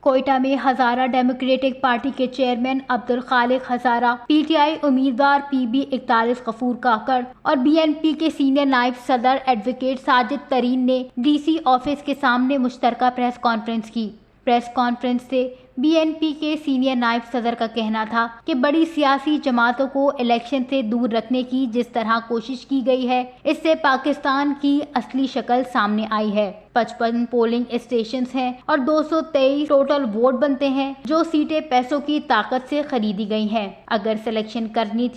کوئٹہ میں Hazara democratic party کے chairman Abdul Khaliq Hazara, P T I امیدوار پی بی 41 غفور کاکڑ اور بی این پی کے سینئر نائب صدر ایڈوکیٹ ساجد ترین نے ڈی سی آفس کے سامنے مشترکہ پریس کانفرنس کی۔ پریس کانفرنس سے بی این پی کے سینئر نائب صدر کا کہنا تھا کہ بڑی سیاسی جماعتوں کو الیکشن سے دور رکھنے کی جس طرح کوشش کی گئی ہے، اس سے پاکستان کی اصلی شکل سامنے آئی ہے۔ 55 پولنگ اسٹیشنز ہیں اور 223 ٹوٹل ووٹ بنتے ہیں، جو سیٹیں پیسوں کی طاقت سے خریدی گئی ہیں۔ اگر سلیکشن کرنی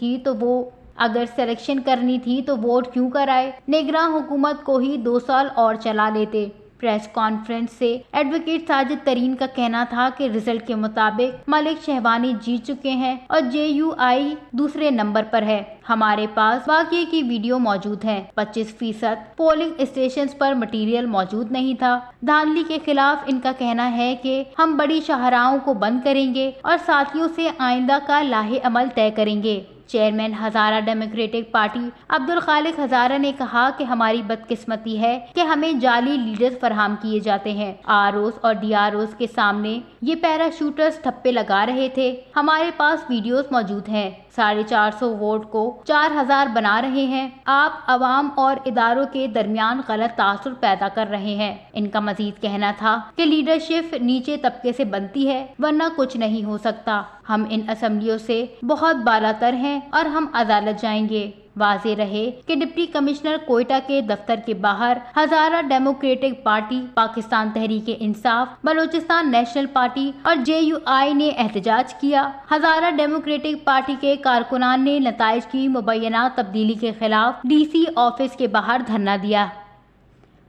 تھی تو ووٹ کیوں کرائے؟ نگراں حکومت کو ہی 2 سال اور چلا لیتے۔ پریس کانفرنس سے ایڈوکیٹ ساجد ترین کا کہنا تھا کہ رزلٹ کے مطابق ملک شہوانی جیت چکے ہیں اور جے یو آئی دوسرے نمبر پر ہے۔ ہمارے پاس واقعے کی ویڈیو موجود ہے۔ 25% پولنگ اسٹیشنز پر مٹیریل موجود نہیں تھا۔ دھاندلی کے خلاف ان کا کہنا ہے کہ ہم بڑی شاہراہوں کو بند کریں گے اور ساتھیوں سے آئندہ کا لاہ عمل طے کریں گے۔ Chairman Hazara democratic party Abdul Khaliq Hazara نے کہا کہ ہماری بدقسمتی ہے کہ ہمیں جعلی لیڈرز فراہم کیے جاتے ہیں۔ آر اوز اور ڈی آر اوز کے سامنے یہ پیراشوٹرز ٹھپے لگا رہے تھے۔ ہمارے پاس ویڈیوز موجود ہیں۔ 450 ووٹ کو 4000 بنا رہے ہیں۔ آپ عوام اور اداروں کے درمیان غلط تاثر پیدا کر رہے ہیں۔ ان کا مزید کہنا تھا کہ لیڈرشپ نیچے طبقے سے بنتی ہے، ورنہ کچھ نہیں ہو سکتا۔ ہم ان اسمبلیوں سے بہت بالاتر ہیں اور ہم عدالت جائیں گے۔ واضح رہے کہ ڈپٹی کمشنر کوئٹہ کے دفتر کے باہر Hazara democratic party, Pakistan Tehreek Insaf, Balochistan national party اور جے یو آئی نے احتجاج کیا۔ ہزارہ ڈیموکریٹک پارٹی کے کارکنان نے نتائج کی مبینہ تبدیلی کے خلاف ڈی سی آفس کے باہر دھرنا دیا۔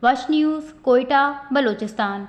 وش نیوز، کوئٹہ، بلوچستان۔